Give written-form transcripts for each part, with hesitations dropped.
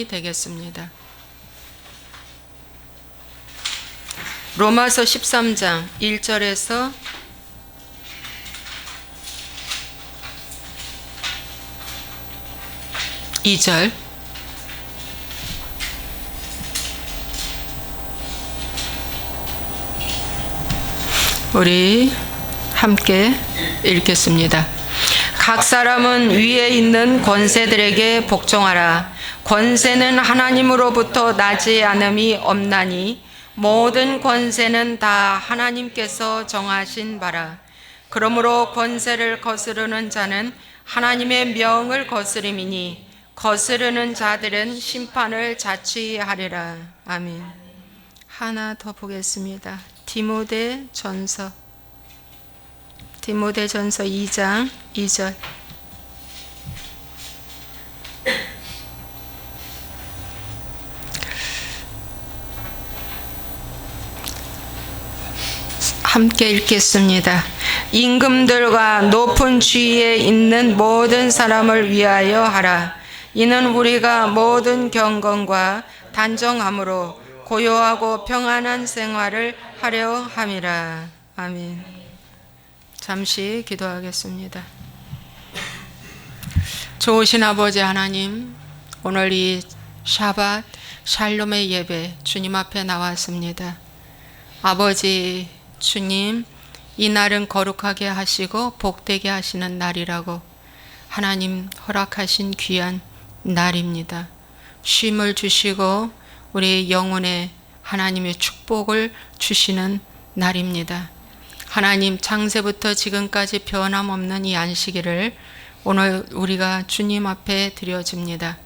되겠습니다. 로마서 13장 1절에서 2절. 우리 함께 읽겠습니다. 각 사람은 위에 있는 권세들에게 복종하라. 권세는 하나님으로부터 나지 않음이 없나니 모든 권세는 다 하나님께서 정하신 바라. 그러므로 권세를 거스르는 자는 하나님의 명을 거스림이니 거스르는 자들은 심판을 자취하리라. 아멘. 하나 더 보겠습니다. 디모데전서 2장 2절. 함께 읽겠습니다. 임금들과 높은 지위에 있는 모든 사람을 위하여 하라. 이는 우리가 모든 경건과 단정함으로 고요하고 평안한 생활을 하려 함이라. 아멘. 잠시 기도하겠습니다. 좋으신 아버지 하나님, 오늘 이 샤밧 샬롬의 예배 주님 앞에 나왔습니다. 아버지 주님, 이 날은 거룩하게 하시고 복되게 하시는 날이라고 하나님 허락하신 귀한 날입니다. 쉼을 주시고 우리 영혼에 하나님의 축복을 주시는 날입니다. 하나님, 창세부터 지금까지 변함없는 이 안식일을 오늘 우리가 주님 앞에 드려집니다.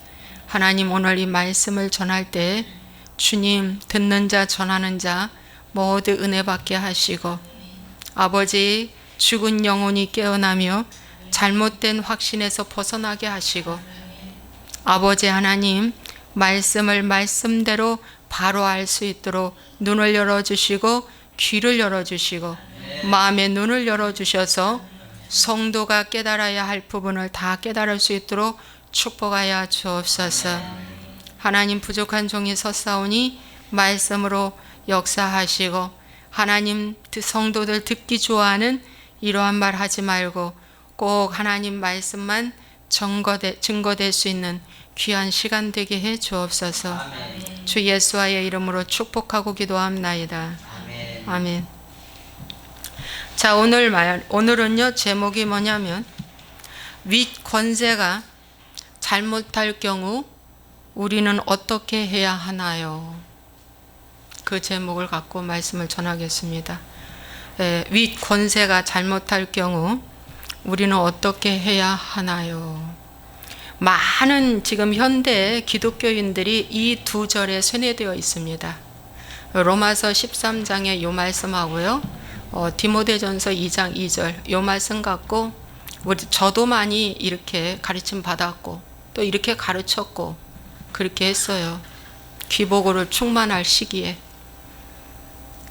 하나님, 오늘 이 말씀을 전할 때 주님, 듣는 자 전하는 자 모두 은혜 받게 하시고 아버지, 죽은 영혼이 깨어나며 잘못된 확신에서 벗어나게 하시고 아버지 하나님, 말씀을 말씀대로 바로 알 수 있도록 눈을 열어주시고 귀를 열어주시고 마음의 눈을 열어주셔서 성도가 깨달아야 할 부분을 다 깨달을 수 있도록 축복하여 주옵소서. 하나님, 부족한 종이 섰사오니 말씀으로 역사하시고 하나님, 성도들 듣기 좋아하는 이러한 말 하지 말고 꼭 하나님 말씀만 증거될 수 있는 귀한 시간 되게 해 주옵소서. 아멘. 주 예수와의 이름으로 축복하고 기도합나이다. 아멘. 아멘. 자, 오늘은요, 제목이 뭐냐면 윗 권세가 잘못할 경우 우리는 어떻게 해야 하나요? 그 제목을 갖고 말씀을 전하겠습니다. 윗 권세가 잘못할 경우 우리는 어떻게 해야 하나요? 많은 지금 현대 기독교인들이 이 두 절에 세뇌되어 있습니다. 로마서 13장의 요 말씀하고요, 디모데전서 2장 2절 요 말씀 갖고 저도 많이 이렇게 가르침 받았고 또 이렇게 가르쳤고 그렇게 했어요. 귀복으로 충만할 시기에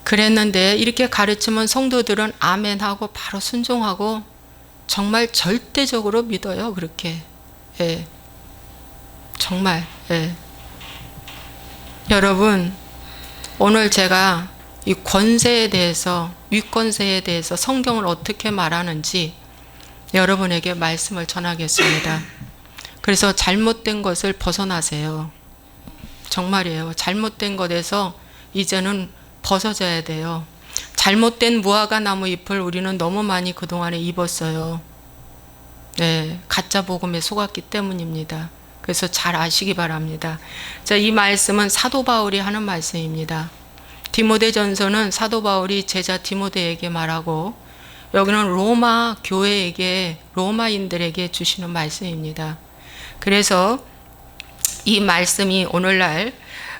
그랬는데, 이렇게 가르치면 성도들은 아멘하고 바로 순종하고 정말 절대적으로 믿어요. 그렇게. 예. 정말. 예. 여러분, 오늘 제가 이 권세에 대해서, 윗권세에 대해서 성경을 어떻게 말하는지 여러분에게 말씀을 전하겠습니다. 그래서 잘못된 것을 벗어나세요. 정말이에요. 잘못된 것에서 이제는 벗어져야 돼요. 잘못된 무화과 나무 잎을 우리는 너무 많이 그동안에 입었어요. 네, 가짜 복음에 속았기 때문입니다. 그래서 잘 아시기 바랍니다. 자, 이 말씀은 사도 바울이 하는 말씀입니다. 디모데전서는 사도 바울이 제자 디모데에게 말하고, 여기는 로마 교회에게, 로마인들에게 주시는 말씀입니다. 그래서 이 말씀이 오늘날,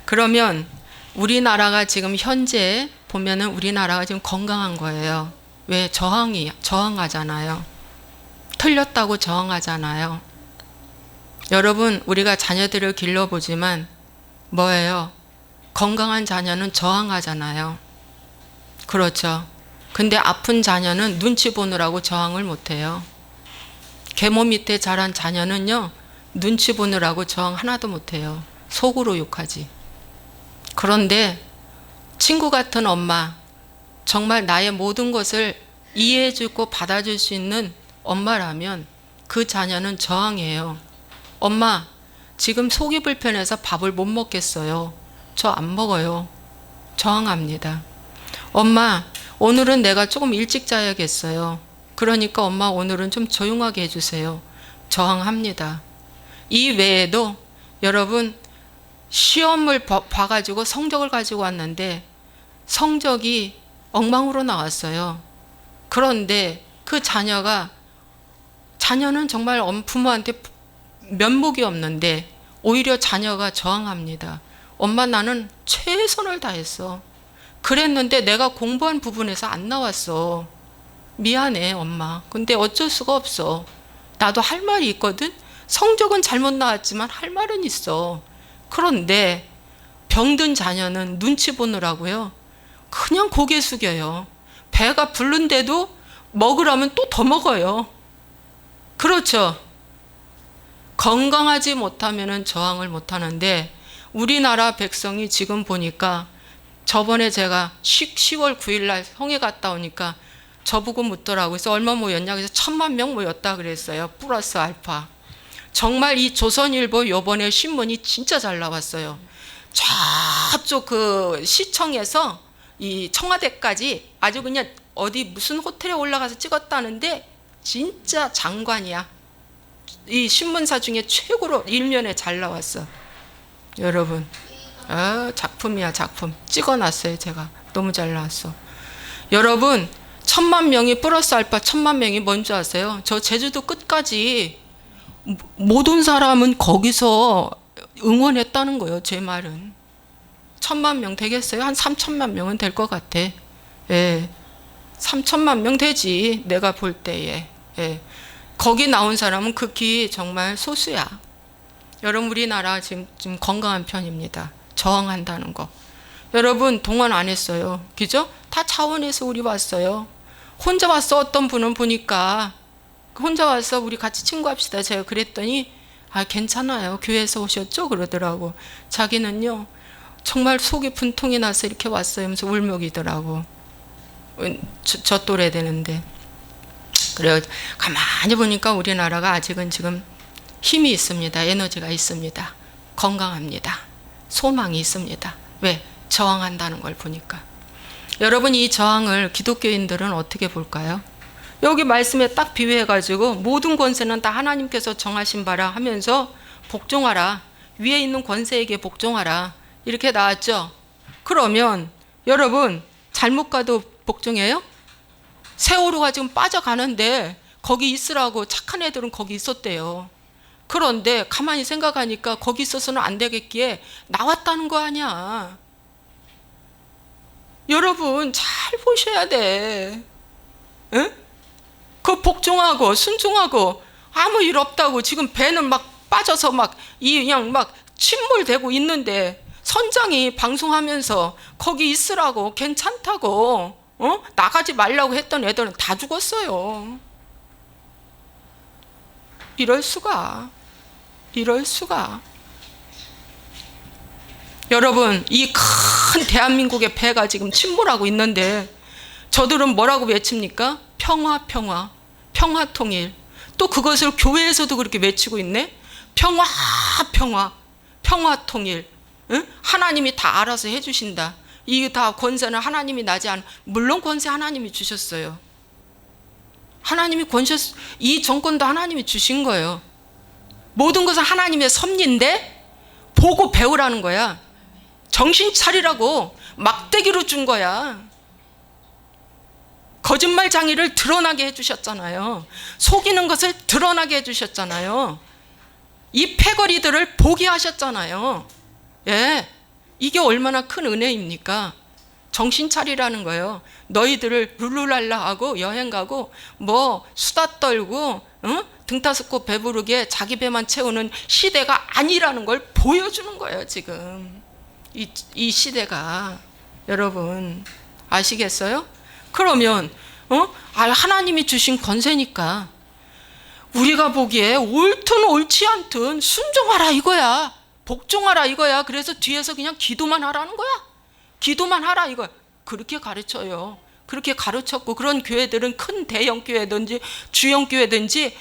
그러면 우리나라가 지금 현재 보면은 우리나라가 지금 건강한 거예요. 왜? 저항하잖아요. 틀렸다고 저항하잖아요. 여러분, 우리가 자녀들을 길러보지만 뭐예요? 건강한 자녀는 저항하잖아요. 그렇죠. 근데 아픈 자녀는 눈치 보느라고 저항을 못해요. 계모 밑에 자란 자녀는요, 눈치 보느라고 저항 하나도 못해요. 속으로 욕하지. 그런데 친구 같은 엄마, 정말 나의 모든 것을 이해해주고 받아줄 수 있는 엄마라면 그 자녀는 저항해요. 엄마, 지금 속이 불편해서 밥을 못 먹겠어요. 저 안 먹어요. 저항합니다. 엄마, 오늘은 내가 조금 일찍 자야겠어요. 그러니까 엄마 오늘은 좀 조용하게 해주세요. 저항합니다. 이 외에도 여러분 시험을 봐가지고 성적을 가지고 왔는데 성적이 엉망으로 나왔어요. 그런데 그 자녀는 정말 부모한테 면목이 없는데 오히려 자녀가 저항합니다. 엄마 나는 최선을 다했어. 그랬는데 내가 공부한 부분에서 안 나왔어. 미안해 엄마. 근데 어쩔 수가 없어. 나도 할 말이 있거든. 성적은 잘못 나왔지만 할 말은 있어. 그런데 병든 자녀는 눈치 보느라고요. 그냥 고개 숙여요. 배가 부른데도 먹으라면 또 더 먹어요. 그렇죠. 건강하지 못하면 저항을 못하는데 우리나라 백성이 지금 보니까 저번에 제가 10월 9일 날 성에 갔다 오니까 저보고 묻더라고요. 그래서 얼마 모였냐? 그래서 1000만 명 모였다 그랬어요. 플러스 알파. 정말 이 조선일보 요번에 신문이 진짜 잘 나왔어요. 저쪽 그 시청에서 이 청와대까지 아주 그냥 어디 무슨 호텔에 올라가서 찍었다는데 진짜 장관이야. 이 신문사 중에 최고로 일면에 잘 나왔어. 여러분, 작품이야 작품. 찍어놨어요 제가. 너무 잘 나왔어. 여러분 1000만 명이 플러스 알파 1000만 명이 뭔지 아세요? 저 제주도 끝까지 모든 사람은 거기서 응원했다는 거예요. 제 말은 1000만 명 되겠어요? 한 3000만 명은 될 것 같아. 예, 3000만 명 되지 내가 볼 때에. 예. 거기 나온 사람은 극히 정말 소수야. 여러분 우리나라 지금 건강한 편입니다. 저항한다는 거. 여러분 동원 안 했어요. 그죠? 다 차원에서 우리 왔어요. 혼자 왔어. 어떤 분은 보니까 혼자 와서 우리 같이 친구합시다. 제가 그랬더니 괜찮아요. 교회에서 오셨죠? 그러더라고. 자기는요 정말 속이 분통이 나서 이렇게 왔어요 하면서 울먹이더라고. 저 또래 되는데. 그래요. 가만히 보니까 우리나라가 아직은 지금 힘이 있습니다. 에너지가 있습니다. 건강합니다. 소망이 있습니다. 왜? 저항한다는 걸 보니까. 여러분 이 저항을 기독교인들은 어떻게 볼까요? 여기 말씀에 딱 비유해가지고 모든 권세는 다 하나님께서 정하신 바라 하면서 복종하라. 위에 있는 권세에게 복종하라. 이렇게 나왔죠. 그러면 여러분 잘못 가도 복종해요? 세월호가 지금 빠져가는데 거기 있으라고 착한 애들은 거기 있었대요. 그런데 가만히 생각하니까 거기 있어서는 안 되겠기에 나왔다는 거 아니야. 여러분 잘 보셔야 돼. 응? 그 복종하고 순종하고 아무 일 없다고 지금 배는 막 빠져서 막 그냥 막 침몰되고 있는데 선장이 방송하면서 거기 있으라고 괜찮다고 나가지 말라고 했던 애들은 다 죽었어요. 이럴 수가. 여러분 이 큰 대한민국의 배가 지금 침몰하고 있는데 저들은 뭐라고 외칩니까? 평화 통일. 또 그것을 교회에서도 그렇게 외치고 있네. 평화 통일. 응? 하나님이 다 알아서 해주신다. 이 다 권세는 하나님이 나지 않아. 물론 권세 하나님이 주셨어요. 하나님이 이 정권도 하나님이 주신 거예요. 모든 것은 하나님의 섭리인데 보고 배우라는 거야. 정신 차리라고 막대기로 준 거야. 거짓말 장애를 드러나게 해주셨잖아요. 속이는 것을 드러나게 해주셨잖아요. 이 패거리들을 보게 하셨잖아요. 예, 이게 얼마나 큰 은혜입니까? 정신 차리라는 거예요. 너희들을 룰루랄라 하고 여행 가고 뭐 수다 떨고 등 따스고 배부르게 자기 배만 채우는 시대가 아니라는 걸 보여주는 거예요. 지금 이 시대가. 여러분 아시겠어요? 그러면 하나님이 주신 권세니까 우리가 보기에 옳든 옳지 않든 순종하라 이거야. 복종하라 이거야. 그래서 뒤에서 그냥 기도만 하라는 거야. 기도만 하라 이거야. 그렇게 가르쳐요. 그렇게 가르쳤고, 그런 교회들은 큰 대형 교회든지 주형 교회든지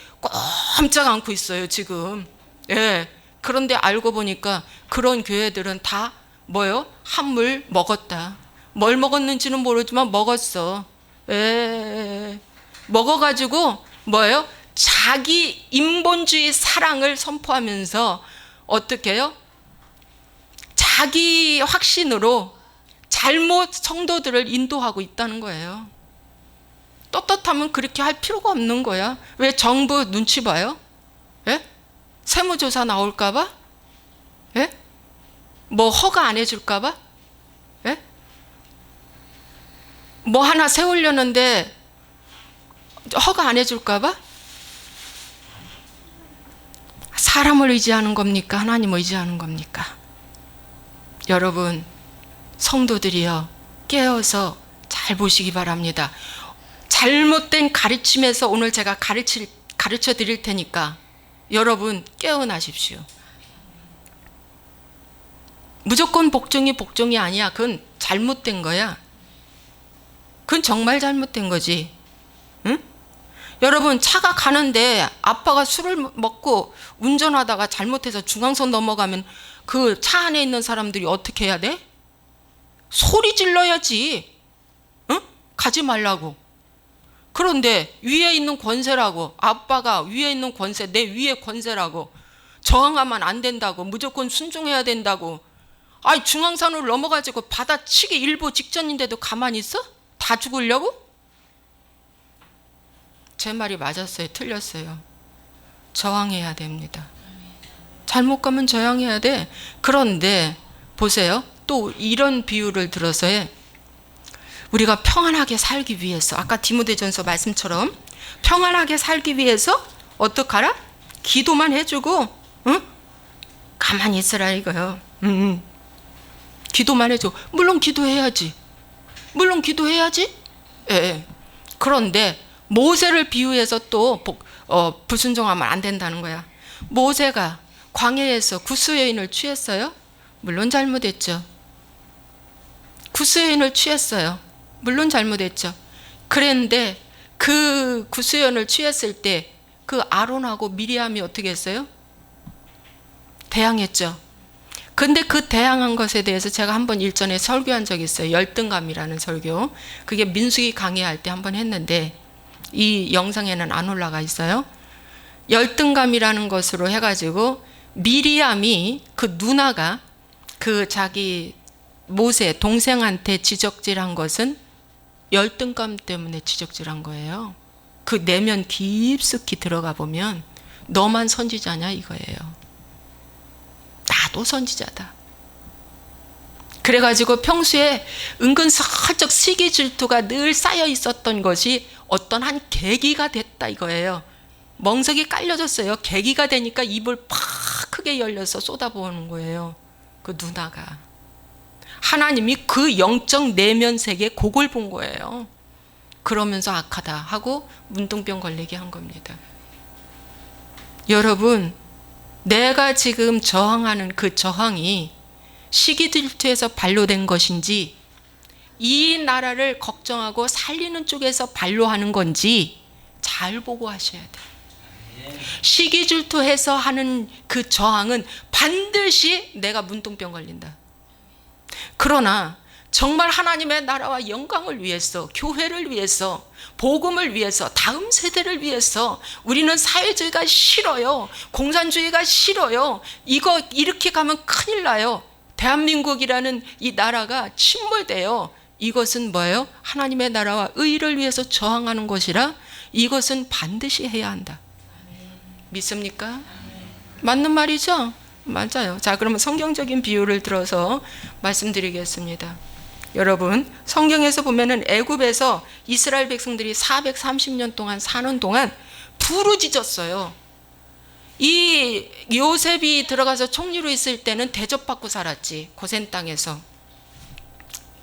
꼼짝 않고 있어요 지금. 예. 그런데 알고 보니까 그런 교회들은 다 뭐요? 한물 먹었다. 뭘 먹었는지는 모르지만 먹었어. 예. 먹어가지고 뭐예요? 자기 인본주의 사랑을 선포하면서 어떻게 해요? 자기 확신으로 잘못 성도들을 인도하고 있다는 거예요. 떳떳하면 그렇게 할 필요가 없는 거야. 왜 정부 눈치 봐요? 예? 세무조사 나올까 봐? 예? 뭐 허가 안 해줄까 봐? 예? 뭐 하나 세우려는데 허가 안 해줄까 봐? 사람을 의지하는 겁니까? 하나님을 의지하는 겁니까? 여러분, 성도들이여, 깨어서 잘 보시기 바랍니다. 잘못된 가르침에서 오늘 제가 가르쳐 드릴 테니까 여러분 깨어나십시오. 무조건 복종이 아니야. 그건 잘못된 거야. 그건 정말 잘못된 거지. 응? 여러분, 차가 가는데 아빠가 술을 먹고 운전하다가 잘못해서 중앙선 넘어가면 그 차 안에 있는 사람들이 어떻게 해야 돼? 소리 질러야지. 응? 가지 말라고. 그런데 위에 있는 권세라고, 아빠가 위에 있는 권세, 내 위에 권세라고, 저항하면 안 된다고, 무조건 순종해야 된다고. 아이, 중앙선을 넘어가지고 받아치기 일보 직전인데도 가만히 있어? 다 죽으려고? 제 말이 맞았어요? 틀렸어요? 저항해야 됩니다. 잘못 가면 저항해야 돼. 그런데 보세요. 또 이런 비유를 들어서 해. 우리가 평안하게 살기 위해서, 아까 디모데전서 말씀처럼 평안하게 살기 위해서 어떡하라? 기도만 해주고, 응? 가만히 있으라 이거요. 기도만 해줘. 물론 기도해야지. 물론 기도해야지. 예. 그런데 모세를 비유해서 또 불순종하면 안 된다는 거야. 모세가 광야에서 구스 여인을 취했어요? 물론 잘못했죠. 구스 여인을 취했어요. 물론 잘못했죠. 그런데 그 구스 여인을 취했을 때 그 아론하고 미리암이 어떻게 했어요? 대항했죠. 근데 그 대항한 것에 대해서 제가 한번 일전에 설교한 적이 있어요. 열등감이라는 설교. 그게 민수기 강의할 때 한번 했는데 이 영상에는 안 올라가 있어요. 열등감이라는 것으로 해가지고 미리암이 그 누나가 그 자기 모세 동생한테 지적질한 것은 열등감 때문에 지적질한 거예요. 그 내면 깊숙이 들어가 보면 너만 선지자냐 이거예요. 나도 선지자다. 그래가지고 평소에 은근 살짝 시기 질투가 늘 쌓여 있었던 것이 어떤 한 계기가 됐다 이거예요. 멍석이 깔려졌어요. 계기가 되니까 입을 팍 크게 열려서 쏟아부는 거예요. 그 누나가. 하나님이 그 영적 내면 세계 그걸 본 거예요. 그러면서 악하다 하고 문둥병 걸리게 한 겁니다. 여러분, 내가 지금 저항하는 그 저항이 시기 질투에서 발로된 것인지 이 나라를 걱정하고 살리는 쪽에서 발로하는 건지 잘 보고 하셔야 돼요. 시기 질투해서 하는 그 저항은 반드시 내가 문둥병 걸린다. 그러나 정말 하나님의 나라와 영광을 위해서, 교회를 위해서, 복음을 위해서, 다음 세대를 위해서 우리는 사회주의가 싫어요. 공산주의가 싫어요. 이거 이렇게 가면 큰일 나요. 대한민국이라는 이 나라가 침몰돼요. 이것은 뭐예요? 하나님의 나라와 의를 위해서 저항하는 것이라 이것은 반드시 해야 한다. 믿습니까? 맞는 말이죠? 맞아요. 자, 그러면 성경적인 비유를 들어서 말씀드리겠습니다. 여러분, 성경에서 보면은 애굽에서 이스라엘 백성들이 430년 동안 사는 동안 부르짖었어요. 이 요셉이 들어가서 총리로 있을 때는 대접받고 살았지, 고센 땅에서.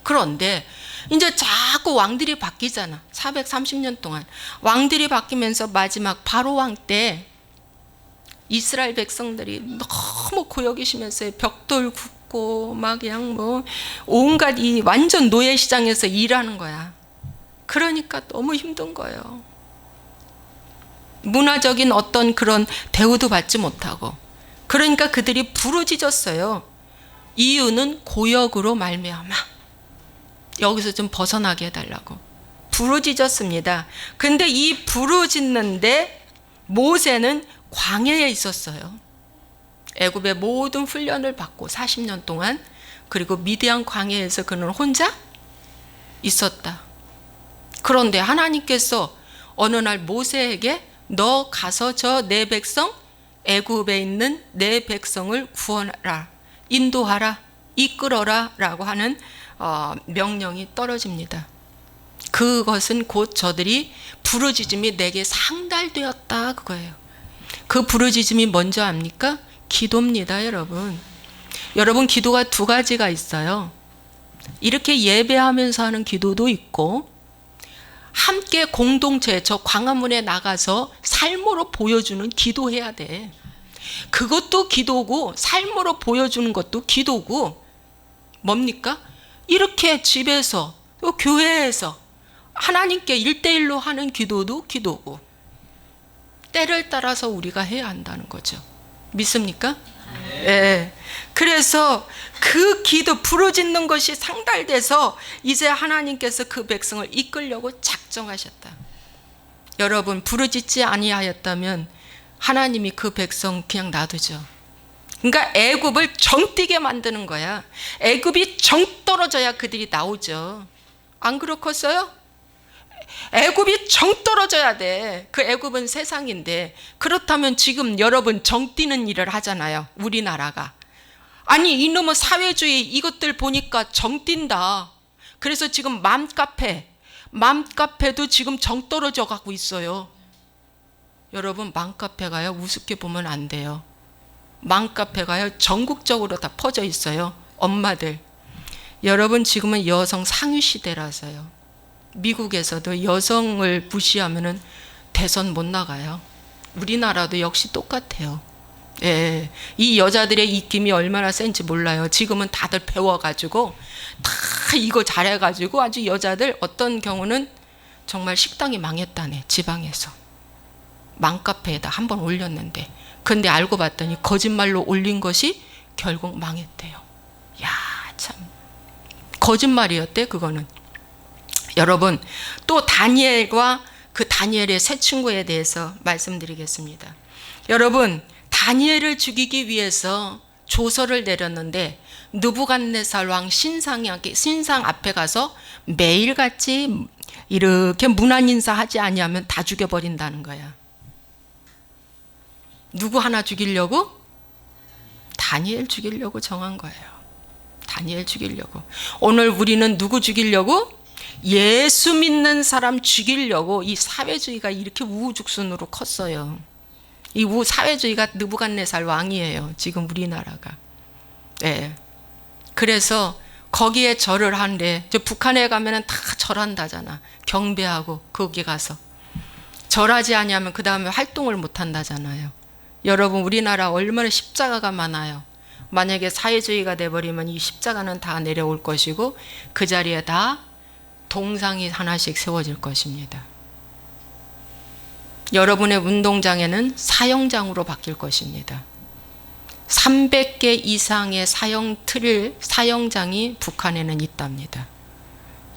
그런데 이제 자꾸 왕들이 바뀌잖아. 430년 동안 왕들이 바뀌면서 마지막 바로 왕 때 이스라엘 백성들이 너무 고역이 심했어요. 벽돌 굽고 막 그냥 뭐 온갖 이 완전 노예 시장에서 일하는 거야. 그러니까 너무 힘든 거예요. 문화적인 어떤 그런 대우도 받지 못하고. 그러니까 그들이 부르짖었어요. 이유는 고역으로 말미암아. 여기서 좀 벗어나게 해달라고 부르짖었습니다. 근데 이 부르짖는데 모세는 광야에 있었어요. 애굽의 모든 훈련을 받고 40년 동안, 그리고 미디안 광야에서 그는 혼자 있었다. 그런데 하나님께서 어느 날 모세에게 너 가서 저 내 백성, 애굽에 있는 내 백성을 구원하라, 인도하라, 이끌어라 라고 하는 명령이 떨어집니다. 그것은 곧 저들이 부르짖음이 내게 상달되었다 그거예요. 그 부르짖음이 뭔지 압니까? 기도입니다, 여러분. 여러분, 기도가 두 가지가 있어요. 이렇게 예배하면서 하는 기도도 있고, 함께 공동체 저 광화문에 나가서 삶으로 보여주는 기도해야 돼. 그것도 기도고, 삶으로 보여주는 것도 기도고, 뭡니까? 이렇게 집에서 또 교회에서 하나님께 1대1로 하는 기도도 기도고, 때를 따라서 우리가 해야 한다는 거죠. 믿습니까? 네. 그래서 그 기도 부르짖는 것이 상달돼서 이제 하나님께서 그 백성을 이끌려고 작정하셨다. 여러분, 부르짖지 아니하였다면 하나님이 그 백성 그냥 놔두죠. 그러니까 애굽을 정뛰게 만드는 거야. 애굽이 정 떨어져야 그들이 나오죠. 안 그렇겠어요? 애굽이 정 떨어져야 돼. 그 애굽은 세상인데, 그렇다면 지금 여러분 정 뛰는 일을 하잖아요, 우리나라가. 아니, 이놈의 사회주의 이것들 보니까 정 뛴다. 그래서 지금 맘카페도 지금 정 떨어져 가고 있어요. 여러분, 맘카페가요, 우습게 보면 안 돼요. 맘카페가요, 전국적으로 다 퍼져 있어요. 엄마들, 여러분, 지금은 여성 상위 시대라서요. 미국에서도 여성을 무시하면은 대선 못 나가요. 우리나라도 역시 똑같아요. 예, 이 여자들의 입김이 얼마나 센지 몰라요. 지금은 다들 배워가지고 다 이거 잘해가지고 아주 여자들 어떤 경우는 정말 식당이 망했다네, 지방에서. 맘카페에다 한번 올렸는데, 근데 알고 봤더니 거짓말로 올린 것이 결국 망했대요. 야, 참 거짓말이었대, 그거는. 여러분, 또 다니엘과 그 다니엘의 세 친구에 대해서 말씀드리겠습니다. 여러분, 다니엘을 죽이기 위해서 조서를 내렸는데 느부갓네살 왕 신상 앞에 가서 매일같이 이렇게 문안 인사하지 아니하면 다 죽여버린다는 거야. 누구 하나 죽이려고? 다니엘 죽이려고 정한 거예요. 다니엘 죽이려고. 오늘 우리는 누구 죽이려고? 예수 믿는 사람 죽이려고 이 사회주의가 이렇게 우후죽순으로 컸어요. 이 사회주의가 느부갓네살 왕이에요, 지금 우리나라가. 네. 그래서 거기에 절을 하는데, 저 북한에 가면은 다 절한다잖아. 경배하고 거기 가서 절하지 않으면 그 다음에 활동을 못 한다잖아요. 여러분, 우리나라 얼마나 십자가가 많아요. 만약에 사회주의가 돼버리면 이 십자가는 다 내려올 것이고, 그 자리에 다 동상이 하나씩 세워질 것입니다. 여러분의 운동장에는 사형장으로 바뀔 것입니다. 300개 이상의 사형장이 북한에는 있답니다.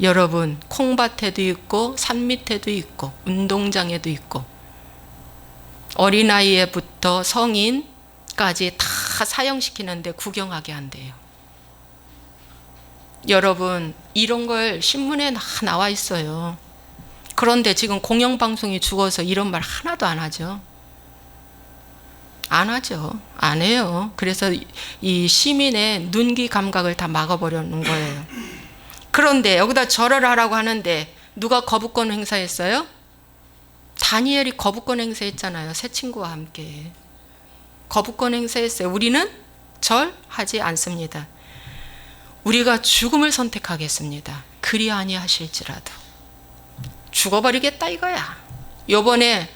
여러분, 콩밭에도 있고 산 밑에도 있고 운동장에도 있고, 어린아이부터 성인까지 다 사형시키는데 구경하게 한대요. 여러분, 이런 걸 신문에 나와 있어요. 그런데 지금 공영방송이 죽어서 이런 말 하나도 안 하죠. 안 하죠. 안 해요. 그래서 이 시민의 눈기 감각을 다 막아버리는 거예요. 그런데 여기다 절을 하라고 하는데 누가 거부권 행사했어요? 다니엘이 거부권 행사했잖아요. 새 친구와 함께 거부권 행사했어요. 우리는 절하지 않습니다. 우리가 죽음을 선택하겠습니다. 그리 아니하실지라도. 죽어버리겠다 이거야. 요번에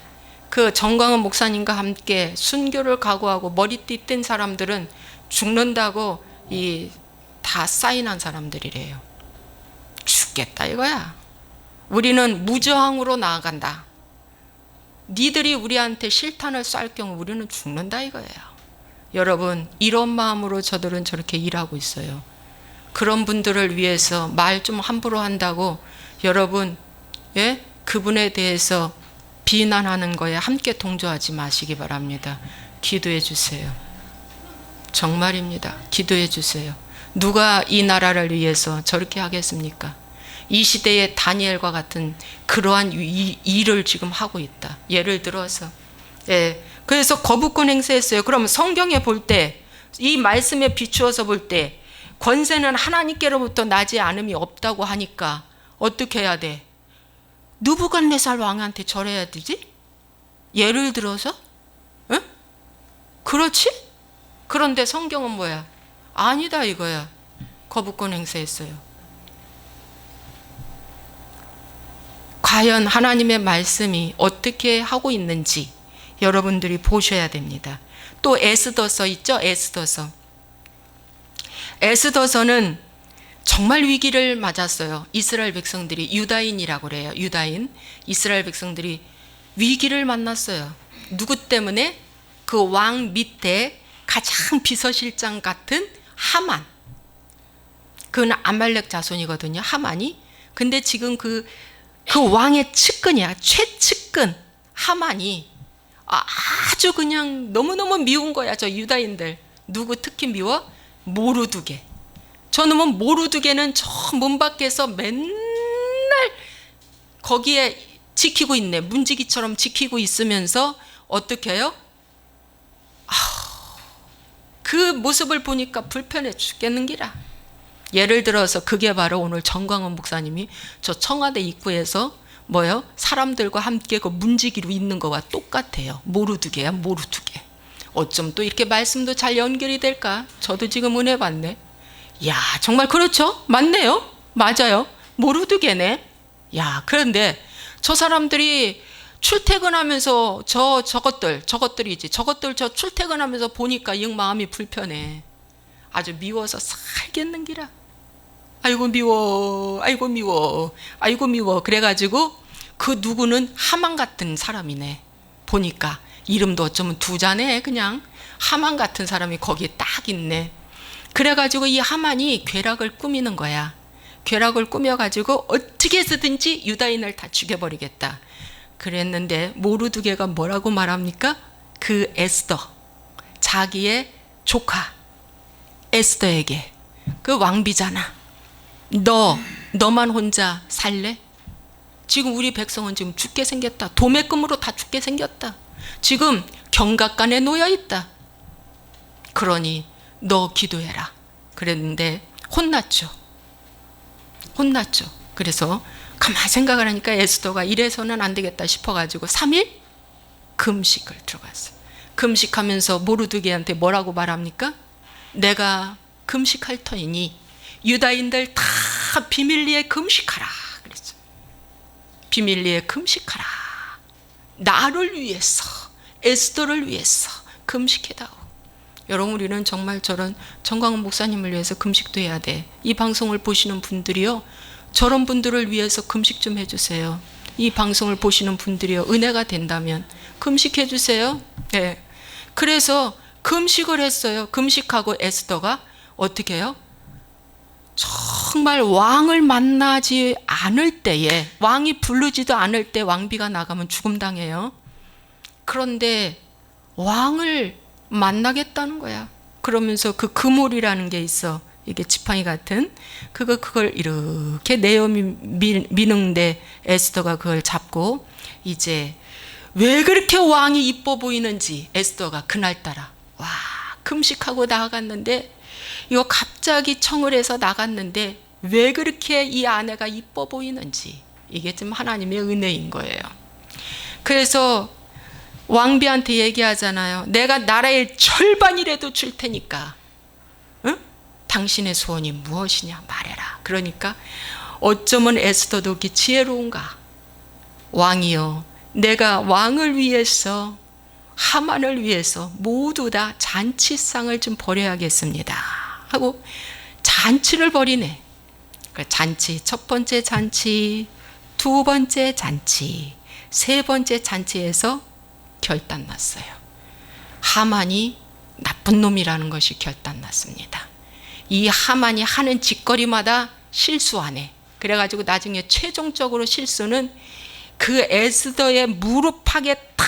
그 정광훈 목사님과 함께 순교를 각오하고 머리띠 뜬 사람들은 죽는다고 다 사인한 사람들이래요. 죽겠다 이거야. 우리는 무저항으로 나아간다. 니들이 우리한테 실탄을 쌀 경우 우리는 죽는다 이거예요. 여러분, 이런 마음으로 저들은 저렇게 일하고 있어요. 그런 분들을 위해서 말 좀 함부로 한다고 여러분, 예? 그분에 대해서 비난하는 거에 함께 동조하지 마시기 바랍니다. 기도해 주세요. 정말입니다. 기도해 주세요. 누가 이 나라를 위해서 저렇게 하겠습니까? 이 시대의 다니엘과 같은 그러한 일을 지금 하고 있다. 예를 들어서, 예, 그래서 거부권 행사했어요. 그럼 성경에 볼 때, 이 말씀에 비추어서 볼 때 권세는 하나님께로부터 나지 않음이 없다고 하니까 어떻게 해야 돼? 느부갓네살 왕한테 절해야 되지? 예를 들어서? 응? 그렇지? 그런데 성경은 뭐야? 아니다 이거야. 거부권 행사했어요. 과연 하나님의 말씀이 어떻게 하고 있는지 여러분들이 보셔야 됩니다. 또 에스더서 있죠? 에스더서. 에스더서는 정말 위기를 맞았어요. 이스라엘 백성들이, 유다인이라고 그래요. 유다인. 이스라엘 백성들이 위기를 만났어요. 누구 때문에? 그 왕 밑에 가장 비서실장 같은 하만. 그는 아말렉 자손이거든요. 하만이. 근데 지금 그 왕의 측근이야. 최측근 하만이 아주 그냥 너무너무 미운 거야. 저 유다인들. 누구 특히 미워? 모르드게. 저놈은 모르드게는 저 문 밖에서 맨날 거기에 지키고 있네. 문지기처럼 지키고 있으면서 어떻게 해요? 그 모습을 보니까 불편해 죽겠는기라. 예를 들어서 그게 바로 오늘 정광훈 목사님이 저 청와대 입구에서 뭐요? 사람들과 함께 그 문지기로 있는 거와 똑같아요. 모르드게야, 모르드게. 어쩜 또 이렇게 말씀도 잘 연결이 될까? 저도 지금 은혜 받네. 야, 정말 그렇죠? 맞네요. 맞아요. 모르드게네. 야, 그런데 저 사람들이 출퇴근하면서 저것들 저 출퇴근하면서 보니까 영 마음이 불편해. 아주 미워서 살겠는기라. 아이고 미워, 아이고 미워, 아이고 미워. 그래가지고 그 누구는 하만 같은 사람이네. 보니까 이름도 어쩌면 두자네. 그냥 하만 같은 사람이 거기에 딱 있네. 그래가지고 이 하만이 괴락을 꾸미는 거야. 괴락을 꾸며가지고 어떻게 해서든지 유다인을 다 죽여버리겠다. 그랬는데 모르드게가 뭐라고 말합니까? 그 에스더, 자기의 조카 에스더에게, 그 왕비잖아. 너만 혼자 살래? 지금 우리 백성은 지금 죽게 생겼다. 도매금으로 다 죽게 생겼다. 지금 경각간에 놓여 있다. 그러니 너 기도해라. 그랬는데 혼났죠. 그래서 가만히 생각을 하니까 에스더가 이래서는 안 되겠다 싶어가지고 3일 금식을 들어갔어요. 금식하면서 모르드게한테 뭐라고 말합니까? 내가 금식할 터이니 유다인들 다 비밀리에 금식하라 그랬어요. 비밀리에 금식하라. 나를 위해서, 에스더를 위해서 금식해다오. 여러분, 우리는 정말 저런 정광훈 목사님을 위해서 금식도 해야 돼. 이 방송을 보시는 분들이요, 저런 분들을 위해서 금식 좀 해주세요. 이 방송을 보시는 분들이요, 은혜가 된다면 금식해 주세요. 네. 그래서 금식을 했어요. 금식하고 에스더가 어떻게 해요? 정말 왕을 만나지 않을 때에, 왕이 부르지도 않을 때 왕비가 나가면 죽음 당해요. 그런데 왕을 만나겠다는 거야. 그러면서 그 그물이라는 게 있어. 이게 지팡이 같은 그걸 이렇게 내어 미는데 에스더가 그걸 잡고, 이제 왜 그렇게 왕이 이뻐 보이는지 에스더가 그날따라 와 금식하고 나갔는데, 이거 갑자기 청을 해서 나갔는데 왜 그렇게 이 아내가 이뻐 보이는지, 이게 좀 하나님의 은혜인 거예요. 그래서 왕비한테 얘기하잖아요. 내가 나라의 절반이라도 줄 테니까, 응? 당신의 소원이 무엇이냐 말해라. 그러니까 어쩌면 에스더도 지혜로운가? 왕이여, 내가 왕을 위해서, 하만을 위해서 모두 다 잔치상을 좀 벌여야겠습니다 하고 잔치를 벌이네. 잔치, 첫 번째 잔치, 두 번째 잔치, 세 번째 잔치에서 결단났어요. 하만이 나쁜 놈이라는 것이 결단났습니다. 이 하만이 하는 짓거리마다 실수하네. 그래가지고 나중에 최종적으로 실수는 그 에스더의 무릎팍에 탁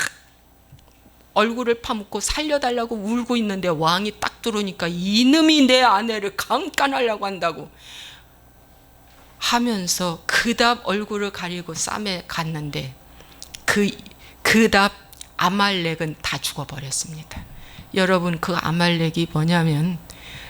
얼굴을 파묻고 살려달라고 울고 있는데 왕이 딱 들어오니까 이놈이 내 아내를 강간하려고 한다고 하면서 그답 얼굴을 가리고 쌈에 갔는데 그답 아말렉은 다 죽어버렸습니다. 여러분, 그 아말렉이 뭐냐면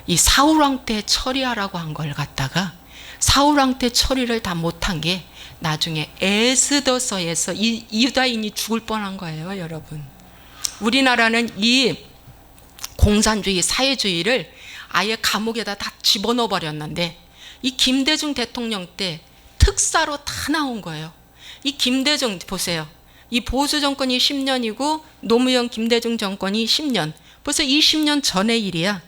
이 사울왕 때 처리하라고 한 걸 갖다가 사울왕 때 처리를 다 못한 게 나중에 에스더서에서 이 유다인이 죽을 뻔한 거예요. 여러분, 우리나라는 이 공산주의 사회주의를 아예 감옥에다 다 집어넣어 버렸는데 이 김대중 대통령 때 특사로 다 나온 거예요. 이 김대중 보세요. 이 보수 정권이 10년이고 노무현 김대중 정권이 10년. 벌써 20년 전의 일이야.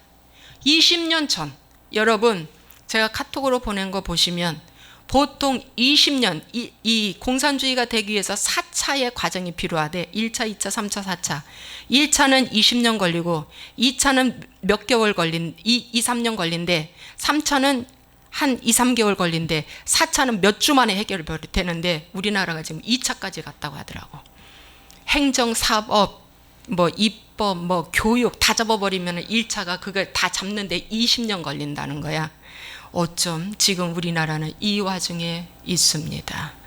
20년 전. 여러분, 제가 카톡으로 보낸 거 보시면 보통 20년 이 공산주의가 되기 위해서 4차의 과정이 필요하대. 1차, 2차, 3차, 4차. 1차는 20년 걸리고 2차는 몇 개월 걸린 2, 3년 걸린대. 3차는 한 2, 3개월 걸린대. 4차는 몇 주 만에 해결되는데 우리나라가 지금 2차까지 갔다고 하더라고. 행정, 사법, 뭐 입법, 뭐 교육 다 잡아버리면 1차가 그걸 다 잡는데 20년 걸린다는 거야. 어쩜 지금 우리나라는 이 와중에 있습니다.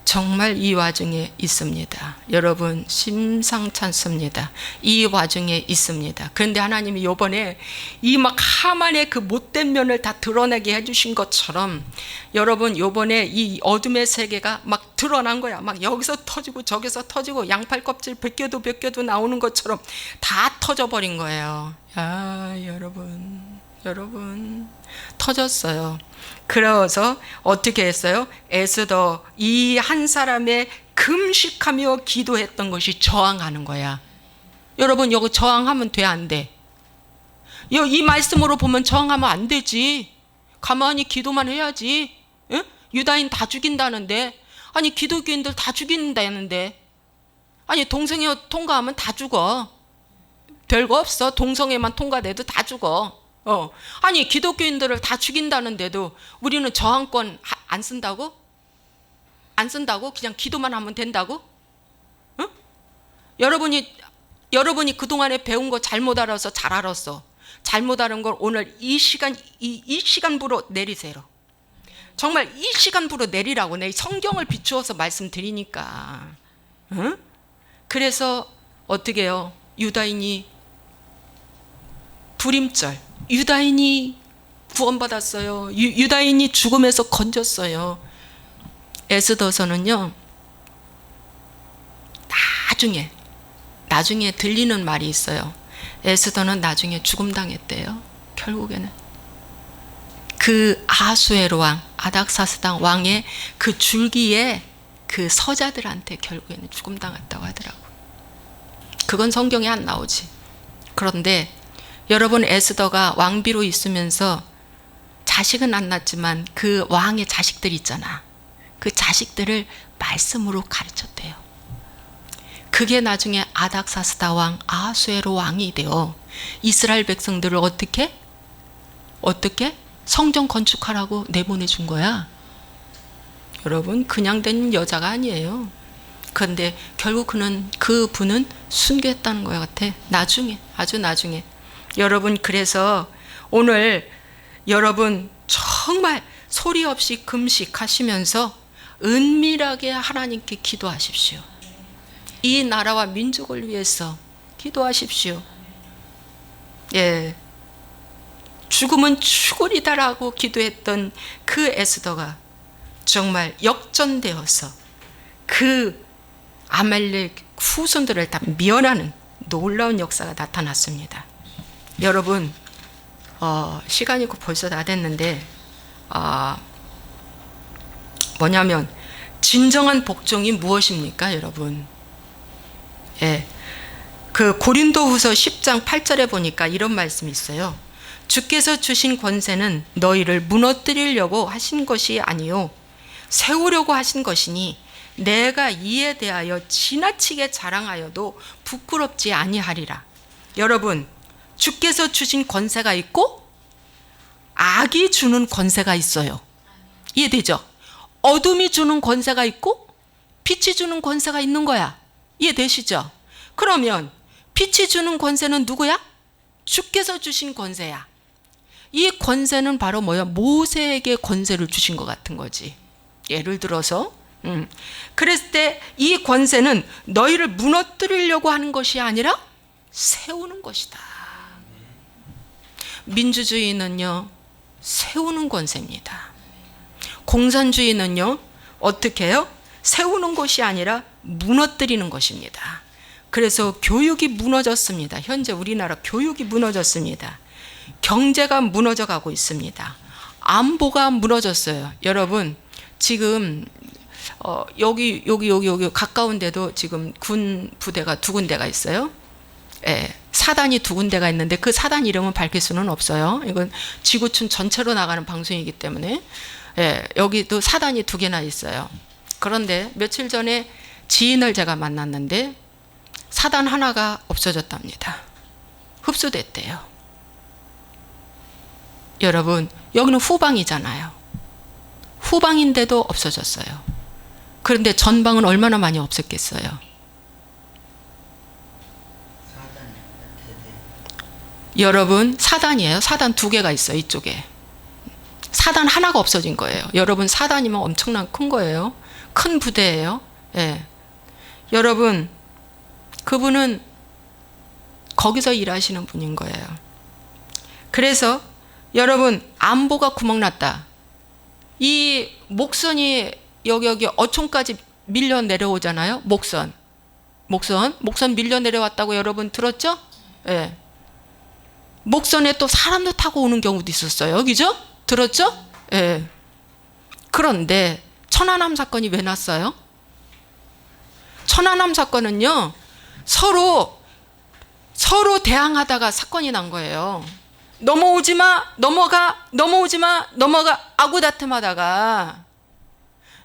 정말 이 와중에 있습니다. 여러분, 심상찮습니다. 이 와중에 있습니다. 그런데 하나님이 이번에 이 막 하만의 그 못된 면을 다 드러내게 해주신 것처럼 여러분, 이번에 이 어둠의 세계가 막 드러난 거야. 막 여기서 터지고 저기서 터지고 양팔 껍질 벗겨도 나오는 것처럼 다 터져버린 거예요. 야, 여러분 터졌어요. 그래서 어떻게 했어요? 에스더 이 한 사람의 금식하며 기도했던 것이 저항하는 거야. 여러분, 여기 저항하면 돼, 안 돼? 이 말씀으로 보면 저항하면 안 되지. 가만히 기도만 해야지. 응? 유다인 다 죽인다는데, 아니 기독교인들 다 죽인다는데, 아니 동성애 통과하면 다 죽어. 별거 없어. 동성애만 통과돼도 다 죽어. 아니 기독교인들을 다 죽인다는데도 우리는 저항권 안 쓴다고? 안 쓴다고? 그냥 기도만 하면 된다고? 응? 여러분이 그동안에 배운 거 잘못 알아서 잘 알았어. 잘못 알은 걸 오늘 이 시간부로 내리세요. 정말 이 시간부로 내리라고. 내 성경을 비추어서 말씀드리니까. 응? 그래서 어떻게 해요? 유다인이 불임절, 유다인이 구원받았어요. 유다인이 죽음에서 건졌어요. 에스더서는요, 나중에 들리는 말이 있어요. 에스더는 나중에 죽음당했대요. 결국에는 그 아수에로 왕, 아닥사스당 왕의 그 줄기에 그 서자들한테 결국에는 죽음당했다고 하더라고. 그건 성경에 안 나오지. 그런데 여러분, 에스더가 왕비로 있으면서 자식은 안 낳았지만 그 왕의 자식들 있잖아. 그 자식들을 말씀으로 가르쳤대요. 그게 나중에 아닥사스다 왕, 아수에로 왕이 되어 이스라엘 백성들을 어떻게 성전 건축하라고 내보내준 거야. 여러분, 그냥 된 여자가 아니에요. 그런데 결국 그분은 순교했다는 거 같아. 나중에, 아주 나중에. 여러분, 그래서 오늘 여러분 정말 소리 없이 금식하시면서 은밀하게 하나님께 기도하십시오. 이 나라와 민족을 위해서 기도하십시오. 예, 죽음은 죽으리다라고 기도했던 그 에스더가 정말 역전되어서 그 아말렉 후손들을 다 멸하는 놀라운 역사가 나타났습니다. 여러분, 시간이 벌써 다 됐는데 뭐냐면 진정한 복종이 무엇입니까? 여러분, 예. 그 고린도후서 10장 8절에 보니까 이런 말씀이 있어요. 주께서 주신 권세는 너희를 무너뜨리려고 하신 것이 아니요 세우려고 하신 것이니 내가 이에 대하여 지나치게 자랑하여도 부끄럽지 아니하리라. 여러분, 주께서 주신 권세가 있고 악이 주는 권세가 있어요. 이해되죠? 어둠이 주는 권세가 있고 빛이 주는 권세가 있는 거야. 이해되시죠? 그러면 빛이 주는 권세는 누구야? 주께서 주신 권세야. 이 권세는 바로 뭐야? 모세에게 권세를 주신 것 같은 거지. 예를 들어서 그랬을 때 이 권세는 너희를 무너뜨리려고 하는 것이 아니라 세우는 것이다. 민주주의는요, 세우는 권세입니다. 공산주의는요, 어떻게 해요? 세우는 것이 아니라 무너뜨리는 것입니다. 그래서 교육이 무너졌습니다. 현재 우리나라 교육이 무너졌습니다. 경제가 무너져 가고 있습니다. 안보가 무너졌어요. 여러분, 지금 여기 가까운 데도 지금 군 부대가 2군데가 있어요. 예, 사단이 2군데가 있는데 그 사단 이름은 밝힐 수는 없어요. 이건 지구촌 전체로 나가는 방송이기 때문에. 예, 여기도 사단이 2개나 있어요. 그런데 며칠 전에 지인을 제가 만났는데 사단 하나가 없어졌답니다. 흡수됐대요. 여러분, 여기는 후방이잖아요. 후방인데도 없어졌어요. 그런데 전방은 얼마나 많이 없었겠어요. 여러분, 사단이에요. 사단 2개가 있어요. 이쪽에. 사단 하나가 없어진 거예요. 여러분, 사단이면 엄청난 큰 거예요. 큰 부대예요. 예. 여러분, 그분은 거기서 일하시는 분인 거예요. 그래서 여러분, 안보가 구멍났다. 이 목선이 여기 어촌까지 밀려 내려오잖아요. 목선 밀려 내려왔다고 여러분 들었죠? 예. 목선에 또 사람도 타고 오는 경우도 있었어요. 그죠? 들었죠? 예. 그런데 천안함 사건이 왜 났어요? 천안함 사건은요, 서로 대항하다가 사건이 난 거예요. 넘어오지 마, 넘어오지 마, 아구다툼하다가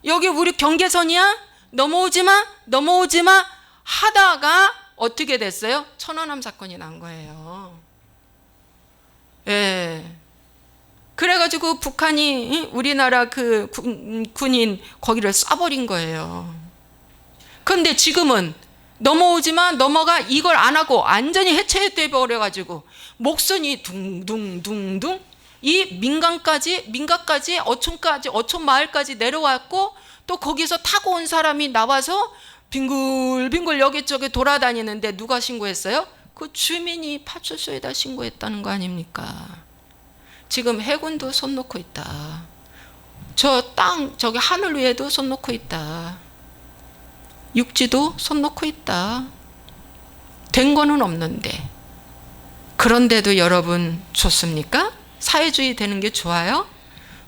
여기 우리 경계선이야? 넘어오지 마 하다가 어떻게 됐어요? 천안함 사건이 난 거예요. 예. 그래가지고 북한이 우리나라 그 군인 거기를 쏴버린 거예요. 그런데 지금은 넘어오지 마, 넘어가 이걸 안 하고 완전히 해체돼 버려가지고 목선이 둥둥둥둥 이 민가까지 어촌 마을까지 내려왔고 또 거기서 타고 온 사람이 나와서 빙글빙글 여기저기 돌아다니는데 누가 신고했어요? 그 주민이 파출소에다 신고했다는 거 아닙니까? 지금 해군도 손 놓고 있다. 저기 하늘 위에도 손 놓고 있다. 육지도 손 놓고 있다. 된 거는 없는데. 그런데도 여러분 좋습니까? 사회주의 되는 게 좋아요?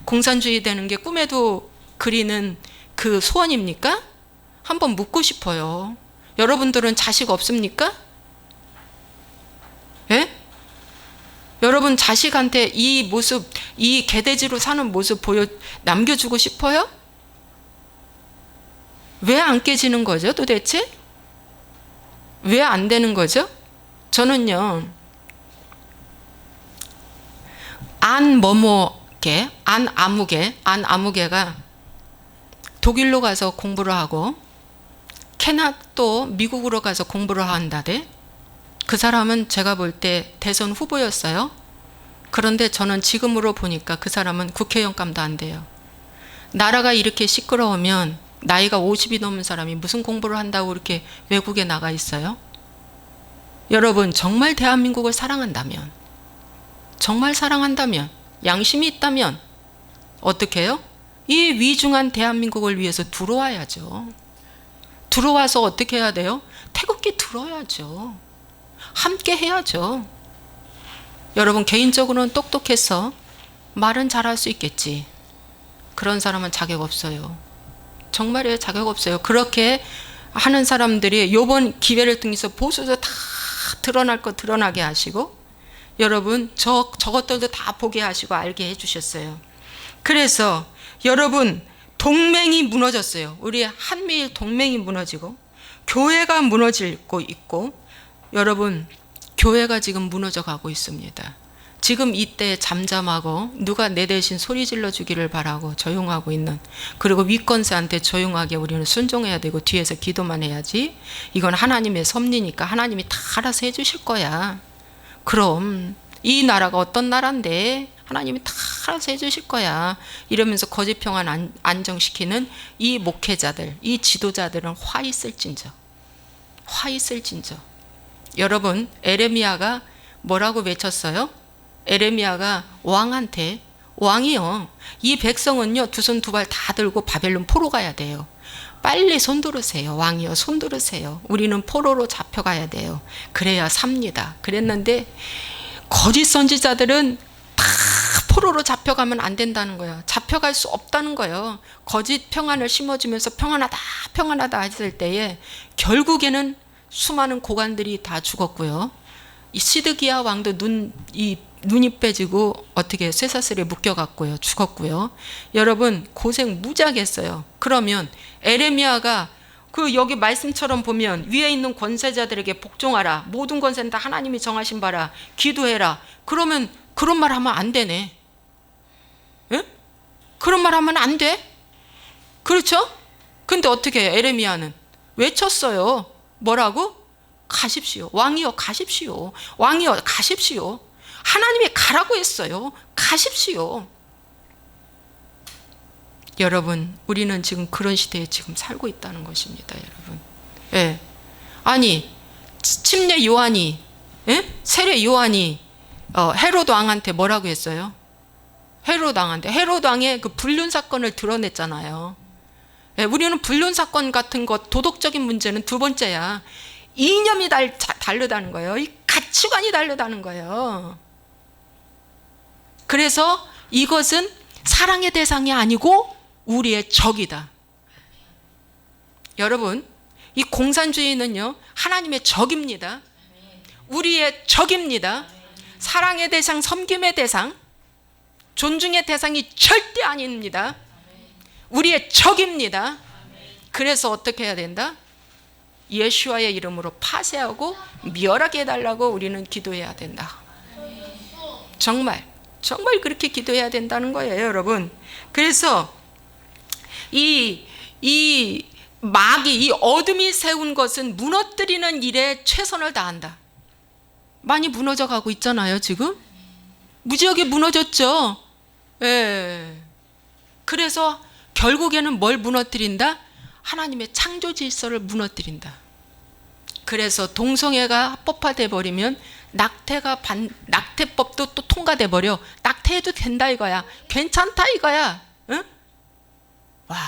공산주의 되는 게 꿈에도 그리는 그 소원입니까? 한번 묻고 싶어요. 여러분들은 자식 없습니까? 예? 여러분 자식한테 이 모습, 이 개돼지로 사는 모습 남겨주고 싶어요? 왜 안 깨지는 거죠, 도대체? 왜 안 되는 거죠? 저는요, 안아무개가 독일로 가서 공부를 하고 또 미국으로 가서 공부를 한다대. 그 사람은 제가 볼 때 대선 후보였어요. 그런데 저는 지금으로 보니까 그 사람은 국회의원감도 안 돼요. 나라가 이렇게 시끄러우면 나이가 50이 넘은 사람이 무슨 공부를 한다고 이렇게 외국에 나가 있어요? 여러분, 정말 대한민국을 사랑한다면, 양심이 있다면 어떻게 해요? 이 위중한 대한민국을 위해서 들어와야죠. 들어와서 어떻게 해야 돼요? 태극기 들어야죠. 함께 해야죠. 여러분, 개인적으로는 똑똑해서 말은 잘할 수 있겠지. 그런 사람은 자격 없어요. 정말이에요. 자격 없어요. 그렇게 하는 사람들이 요번 기회를 통해서 보수도 다 드러날 거 드러나게 하시고, 여러분 저것들도 다 보게 하시고 알게 해주셨어요. 그래서 여러분 동맹이 무너졌어요. 우리 한미일 동맹이 무너지고 교회가 무너지고 있고, 여러분 교회가 지금 무너져 가고 있습니다. 지금 이때 잠잠하고 누가 내 대신 소리 질러 주기를 바라고 조용하고 있는, 그리고 윗권세한테 조용하게 우리는 순종해야 되고 뒤에서 기도만 해야지. 이건 하나님의 섭리니까 하나님이 다 알아서 해주실 거야. 그럼 이 나라가 어떤 나라인데 하나님이 다 알아서 해주실 거야. 이러면서 거짓 평안 안정시키는 이 목회자들, 이 지도자들은 화 있을진저, 화 있을진저. 여러분 에레미야가 뭐라고 외쳤어요? 에레미야가 왕한테, 왕이요, 이 백성은요 두 손 두 발 다 들고 바벨론 포로 가야 돼요. 빨리 손 들으세요. 왕이요, 손 들으세요. 우리는 포로로 잡혀가야 돼요. 그래야 삽니다. 그랬는데 거짓 선지자들은 다 포로로 잡혀가면 안 된다는 거예요. 잡혀갈 수 없다는 거예요. 거짓 평안을 심어주면서 평안하다 평안하다 했을 때에 결국에는 수많은 고관들이 다 죽었고요. 이 시드기야 왕도 눈이 빼지고 어떻게 쇠사슬에 묶여갔고요, 죽었고요. 여러분 고생 무지하게 했어요. 그러면 에레미야가 그 여기 말씀처럼 보면 위에 있는 권세자들에게 복종하라, 모든 권세는 다 하나님이 정하신 바라, 기도해라. 그러면 그런 말 하면 안 되네. 에? 그런 말 하면 안 돼. 그렇죠? 근데 어떻게 해? 에레미야는 외쳤어요. 뭐라고? 가십시오. 왕이여 가십시오. 왕이여 가십시오. 하나님이 가라고 했어요. 가십시오. 여러분 우리는 지금 그런 시대에 지금 살고 있다는 것입니다. 여러분. 예. 아니 침례 요한이, 예? 세례 요한이 헤롯 왕한테 뭐라고 했어요? 헤롯 왕한테, 헤롯 왕의 그 불륜 사건을 드러냈잖아요. 예, 우리는 불륜 사건 같은 것, 도덕적인 문제는 두 번째야. 이념이 다르다는 거예요. 이 가치관이 다르다는 거예요. 그래서 이것은 사랑의 대상이 아니고 우리의 적이다. 여러분 이 공산주의는요 하나님의 적입니다. 우리의 적입니다. 사랑의 대상, 섬김의 대상, 존중의 대상이 절대 아닙니다. 우리의 적입니다. 그래서 어떻게 해야 된다? 예수와의 이름으로 파쇄하고 멸하게 해달라고 우리는 기도해야 된다. 정말 그렇게 기도해야 된다는 거예요, 여러분. 그래서 이 마귀, 이 어둠이 세운 것은 무너뜨리는 일에 최선을 다한다. 많이 무너져 가고 있잖아요, 지금. 무지하게 무너졌죠. 예. 그래서 결국에는 뭘 무너뜨린다? 하나님의 창조 질서를 무너뜨린다. 그래서 동성애가 합법화돼 버리면 낙태법도 또 통과돼 버려. 낙태해도 된다 이거야. 괜찮다 이거야. 응? 와,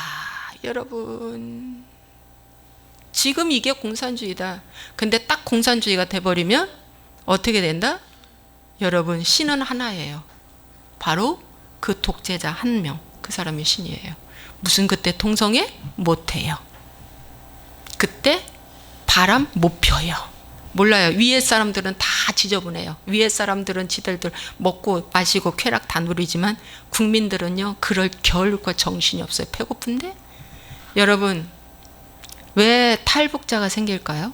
여러분. 지금 이게 공산주의다. 근데 딱 공산주의가 돼 버리면 어떻게 된다? 여러분, 신은 하나예요. 바로 그 독재자 한 명. 그 사람이 신이에요. 무슨 그때 동성애? 못해요. 그때 바람 못 펴요. 몰라요. 위에 사람들은 다 지저분해요. 위에 사람들은 지들들 먹고 마시고 쾌락 다 누리지만 국민들은요 그럴 겨울과 정신이 없어요. 배고픈데? 여러분 왜 탈북자가 생길까요?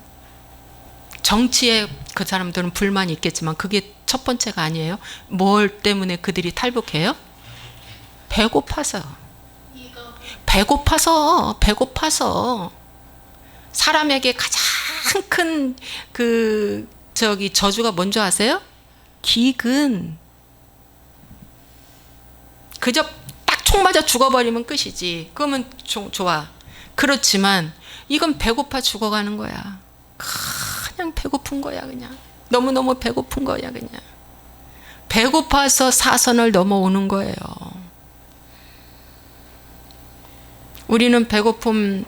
정치에 그 사람들은 불만이 있겠지만 그게 첫 번째가 아니에요. 뭘 때문에 그들이 탈북해요? 배고파서 사람에게 가장 큰 저주가 뭔지 아세요? 기근. 그저 딱 총 맞아 죽어버리면 끝이지. 그러면 좋아. 그렇지만 이건 배고파 죽어가는 거야. 그냥 배고픈 거야. 그냥 너무너무 배고픈 거야. 그냥 배고파서 사선을 넘어오는 거예요. 우리는 배고픔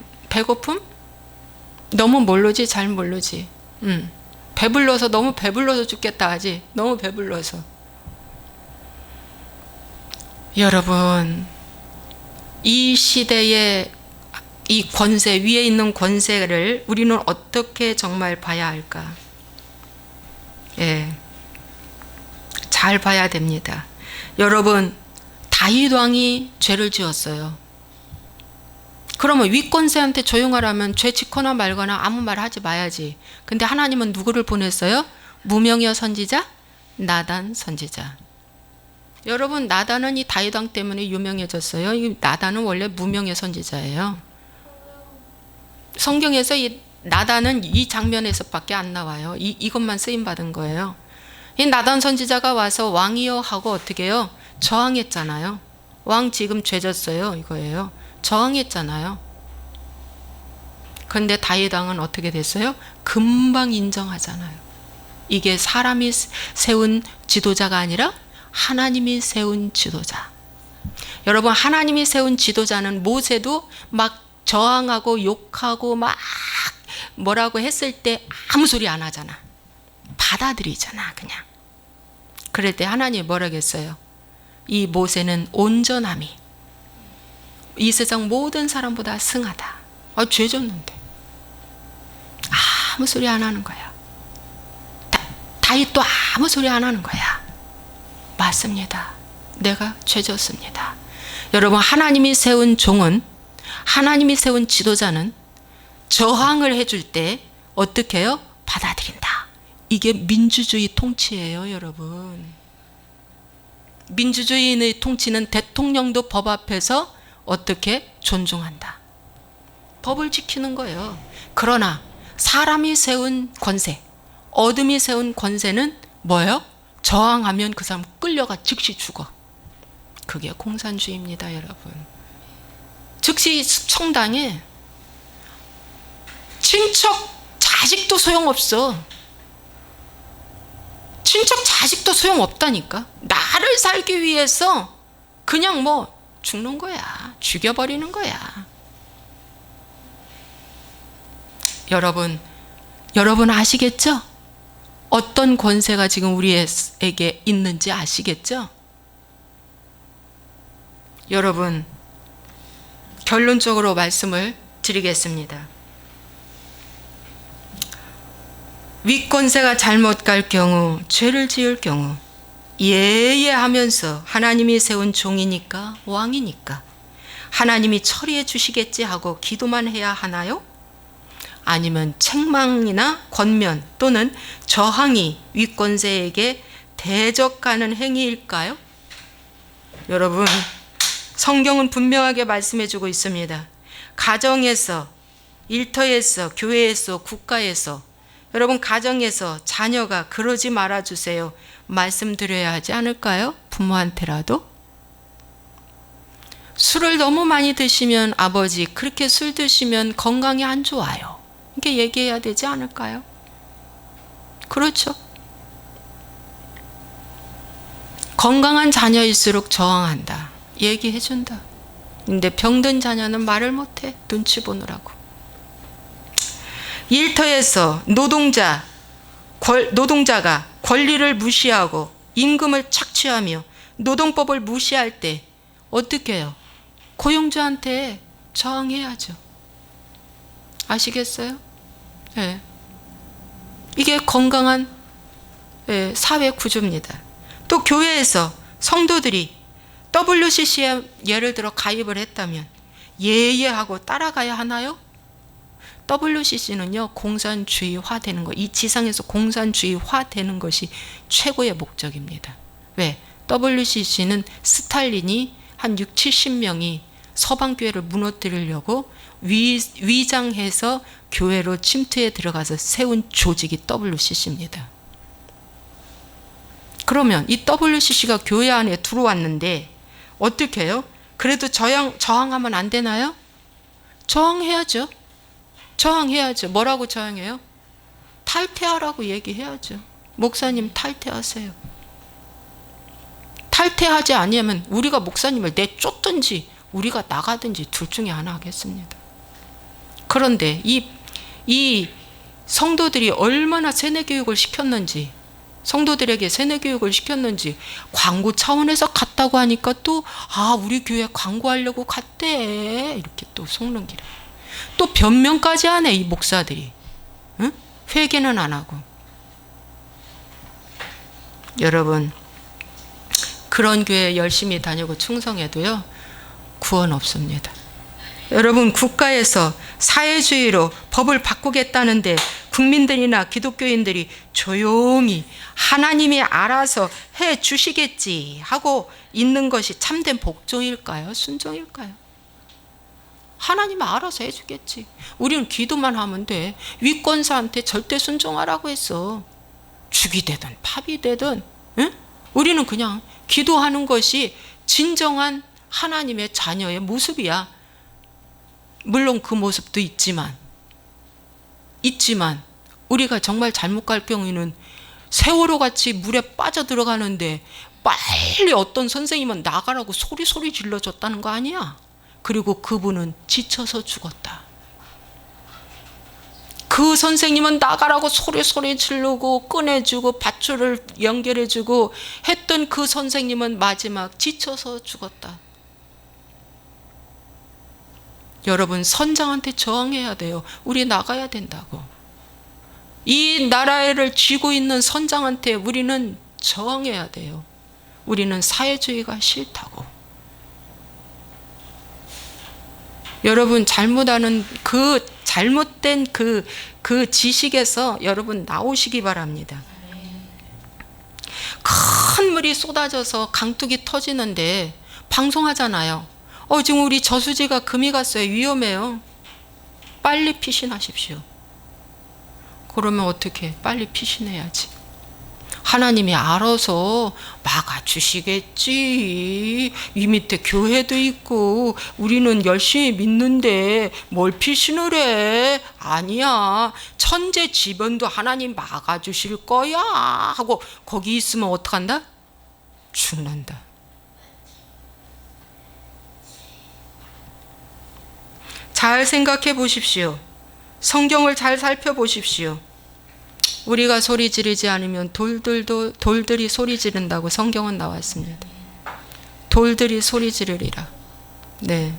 너무 모르지. 잘 모르지. 배불러서 너무 배불러서 죽겠다 하지. 너무 배불러서. 여러분 이 시대에 이 권세, 위에 있는 권세를 우리는 어떻게 정말 봐야 할까? 예, 잘 봐야 됩니다. 여러분, 다윗 왕이 죄를 지었어요. 그러면 윗권세한테 조용하라면 죄 짓거나 말거나 아무 말 하지 마야지. 근데 하나님은 누구를 보냈어요? 무명의 선지자? 나단 선지자. 여러분, 나단은 이 다윗 왕 때문에 유명해졌어요. 이 나단은 원래 무명의 선지자예요. 성경에서 이 나단은 이 장면에서밖에 안 나와요. 이것만 쓰임 받은 거예요. 이 나단 선지자가 와서 왕이여 하고 어떻게 해요? 저항했잖아요. 왕 지금 죄졌어요, 이거예요. 저항했잖아요. 그런데 다윗 왕은 어떻게 됐어요? 금방 인정하잖아요. 이게 사람이 세운 지도자가 아니라 하나님이 세운 지도자. 여러분, 하나님이 세운 지도자는 모세도 막 저항하고 욕하고 막 뭐라고 했을 때 아무 소리 안 하잖아. 받아들이잖아, 그냥. 그럴 때 하나님이 뭐라겠어요? 이 모세는 온전함이 이 세상 모든 사람보다 승하다. 죄 졌는데 아무 소리 안 하는 거야. 다윗도 아무 소리 안 하는 거야. 맞습니다. 내가 죄 졌습니다. 여러분, 하나님이 세운 종은, 하나님이 세운 지도자는 저항을 해줄 때 어떻게 해요? 받아들인다. 이게 민주주의 통치예요, 여러분. 민주주의의 통치는 대통령도 법 앞에서 어떻게 존중한다. 법을 지키는 거예요. 그러나 사람이 세운 권세, 어둠이 세운 권세는 뭐예요? 저항하면 그 사람 끌려가 즉시 죽어. 그게 공산주의입니다, 여러분. 즉시 청당에 친척 자식도 소용없어. 친척 자식도 소용없다니까. 나를 살기 위해서 그냥 뭐 죽는 거야. 죽여버리는 거야. 여러분 아시겠죠? 어떤 권세가 지금 우리에게 있는지 아시겠죠? 여러분, 결론적으로 말씀을 드리겠습니다. 윗권세가 잘못 갈 경우, 죄를 지을 경우 예예하면서 하나님이 세운 종이니까, 왕이니까 하나님이 처리해 주시겠지 하고 기도만 해야 하나요? 아니면 책망이나 권면 또는 저항이 윗권세에게 대적하는 행위일까요? 여러분, 성경은 분명하게 말씀해 주고 있습니다. 가정에서, 일터에서, 교회에서, 국가에서, 여러분 가정에서 자녀가 그러지 말아주세요. 말씀드려야 하지 않을까요? 부모한테라도. 술을 너무 많이 드시면 아버지, 그렇게 술 드시면 건강이 안 좋아요. 이렇게 얘기해야 되지 않을까요? 그렇죠. 건강한 자녀일수록 저항한다. 얘기해준다. 근데 병든 자녀는 말을 못해. 눈치 보느라고. 일터에서 노동자가 권리를 무시하고 임금을 착취하며 노동법을 무시할 때 어떻게 해요? 고용주한테 저항해야죠. 아시겠어요? 네. 이게 건강한 사회 구조입니다. 또 교회에서 성도들이 WCC에 예를 들어 가입을 했다면 예예하고 따라가야 하나요? WCC는요, 공산주의화 되는 거, 이 지상에서 공산주의화 되는 것이 최고의 목적입니다. 왜? WCC는 스탈린이 한 6, 70명이 서방교회를 무너뜨리려고 위장해서 교회로 침투해 들어가서 세운 조직이 WCC입니다. 그러면 이 WCC가 교회 안에 들어왔는데 어떻게 해요? 그래도 저항하면 안 되나요? 저항해야죠. 저항해야죠. 뭐라고 저항해요? 탈퇴하라고 얘기해야죠. 목사님 탈퇴하세요. 탈퇴하지 아니하면 우리가 목사님을 내쫓든지 우리가 나가든지 둘 중에 하나 하겠습니다. 그런데 이 성도들이 얼마나 세뇌교육을 시켰는지, 성도들에게 세뇌교육을 시켰는지 광고 차원에서 갔다고 하니까 또 우리 교회 광고하려고 갔대 이렇게 또 속는 길에 또 변명까지 하네, 이 목사들이. 응? 회개는 안 하고. 여러분, 그런 교회 열심히 다니고 충성해도요, 구원 없습니다. 여러분, 국가에서 사회주의로 법을 바꾸겠다는데 국민들이나 기독교인들이 조용히 하나님이 알아서 해 주시겠지 하고 있는 것이 참된 복종일까요? 순종일까요? 하나님이 알아서 해 주겠지. 우리는 기도만 하면 돼. 위권사한테 절대 순종하라고 했어. 죽이 되든 밥이 되든. 응? 우리는 그냥 기도하는 것이 진정한 하나님의 자녀의 모습이야. 물론 그 모습도 있지만 우리가 정말 잘못 갈 경우에는 세월호 같이 물에 빠져들어가는데 빨리 어떤 선생님은 나가라고 소리 질러줬다는 거 아니야? 그리고 그분은 지쳐서 죽었다. 그 선생님은 나가라고 소리 지르고 꺼내주고 밧줄을 연결해주고 했던 그 선생님은 마지막 지쳐서 죽었다. 여러분, 선장한테 저항해야 돼요. 우리 나가야 된다고. 이 나라를 쥐고 있는 선장한테 우리는 저항해야 돼요. 우리는 사회주의가 싫다고. 여러분, 잘못하는 그 잘못된 그 지식에서 여러분 나오시기 바랍니다. 큰 물이 쏟아져서 강둑이 터지는데 방송하잖아요. 지금 우리 저수지가 금이 갔어요. 위험해요. 빨리 피신하십시오. 그러면 어떻게? 빨리 피신해야지. 하나님이 알아서 막아주시겠지. 이 밑에 교회도 있고 우리는 열심히 믿는데 뭘 피신을 해? 아니야. 천재지변도 하나님 막아주실 거야 하고 거기 있으면 어떡한다? 죽는다. 잘 생각해 보십시오. 성경을 잘 살펴보십시오. 우리가 소리 지르지 않으면 돌들이 소리 지른다고 성경은 나왔습니다. 돌들이 소리 지르리라. 네.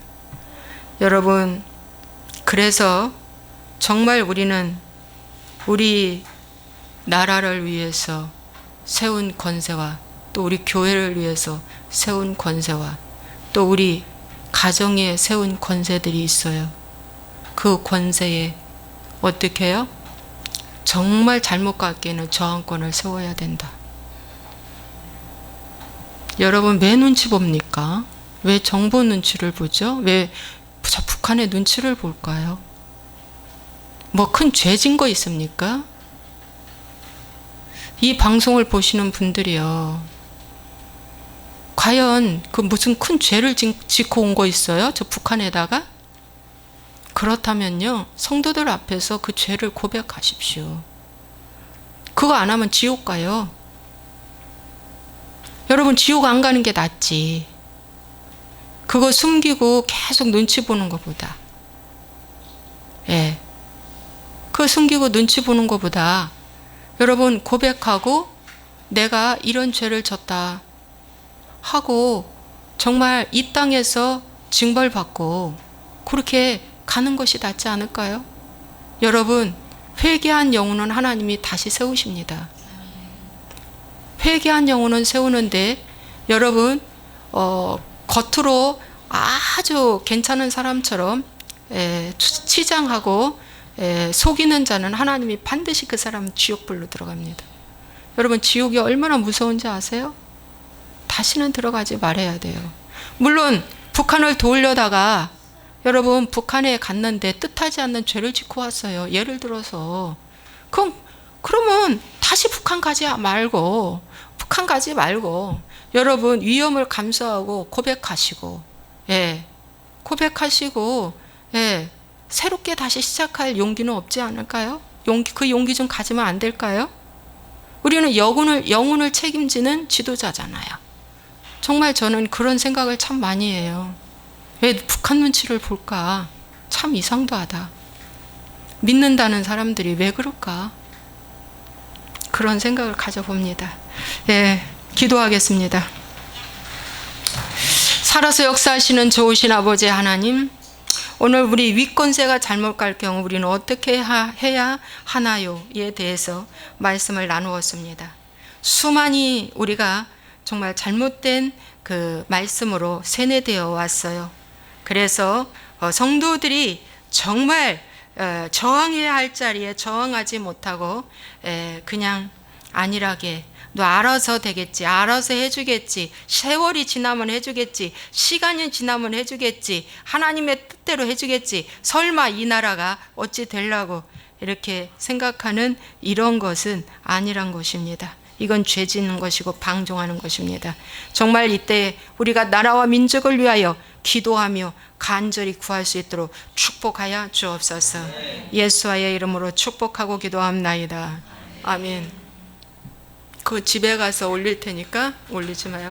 여러분, 그래서 정말 우리는 우리 나라를 위해서 세운 권세와 또 우리 교회를 위해서 세운 권세와 또 우리 가정에 세운 권세들이 있어요. 그 권세에 어떻게 해요? 정말 잘못 갔기에는 저항권을 세워야 된다. 여러분, 왜 눈치 봅니까? 왜 정보 눈치를 보죠? 왜 저 북한의 눈치를 볼까요? 뭐 큰 죄진 거 있습니까? 이 방송을 보시는 분들이요, 과연 그 무슨 큰 죄를 짓고 온 거 있어요? 저 북한에다가? 그렇다면요, 성도들 앞에서 그 죄를 고백하십시오. 그거 안 하면 지옥 가요. 여러분, 지옥 안 가는 게 낫지. 그거 숨기고 계속 눈치 보는 것보다. 예. 그거 숨기고 눈치 보는 것보다 여러분 고백하고 내가 이런 죄를 졌다 하고 정말 이 땅에서 징벌받고 그렇게 가는 것이 낫지 않을까요? 여러분, 회개한 영혼은 하나님이 다시 세우십니다. 회개한 영혼은 세우는데 여러분, 겉으로 아주 괜찮은 사람처럼 치장하고 속이는 자는 하나님이 반드시 그 사람은 지옥불로 들어갑니다. 여러분, 지옥이 얼마나 무서운지 아세요? 다시는 들어가지 말아야 돼요. 물론 북한을 도우려다가 여러분 북한에 갔는데 뜻하지 않는 죄를 짓고 왔어요. 예를 들어서 그러면 다시 북한 가지 말고 여러분 위험을 감수하고 고백하시고 새롭게 다시 시작할 용기는 없지 않을까요? 그 용기 좀 가지면 안 될까요? 우리는 영혼을 책임지는 지도자잖아요. 정말 저는 그런 생각을 참 많이 해요. 왜 북한 눈치를 볼까? 참 이상도 하다. 믿는다는 사람들이 왜 그럴까? 그런 생각을 가져봅니다. 기도하겠습니다. 살아서 역사하시는 좋으신 아버지 하나님, 오늘 우리 윗권세가 잘못 갈 경우 우리는 어떻게 해야 하나요에 대해서 말씀을 나누었습니다. 수많이 우리가 정말 잘못된 그 말씀으로 세뇌되어 왔어요. 그래서 성도들이 정말 저항해야 할 자리에 저항하지 못하고 그냥 안일하게 너 알아서 되겠지, 알아서 해주겠지, 세월이 지나면 해주겠지, 시간이 지나면 해주겠지, 하나님의 뜻대로 해주겠지, 설마 이 나라가 어찌 되려고 이렇게 생각하는 이런 것은 아니란 것입니다. 이건 죄 짓는 것이고 방종하는 것입니다. 정말 이때 우리가 나라와 민족을 위하여 기도하며 간절히 구할 수 있도록 축복하여 주옵소서. 예수와의 이름으로 축복하고 기도합나이다. 아멘. 그 집에 가서 올릴 테니까 올리지 마요.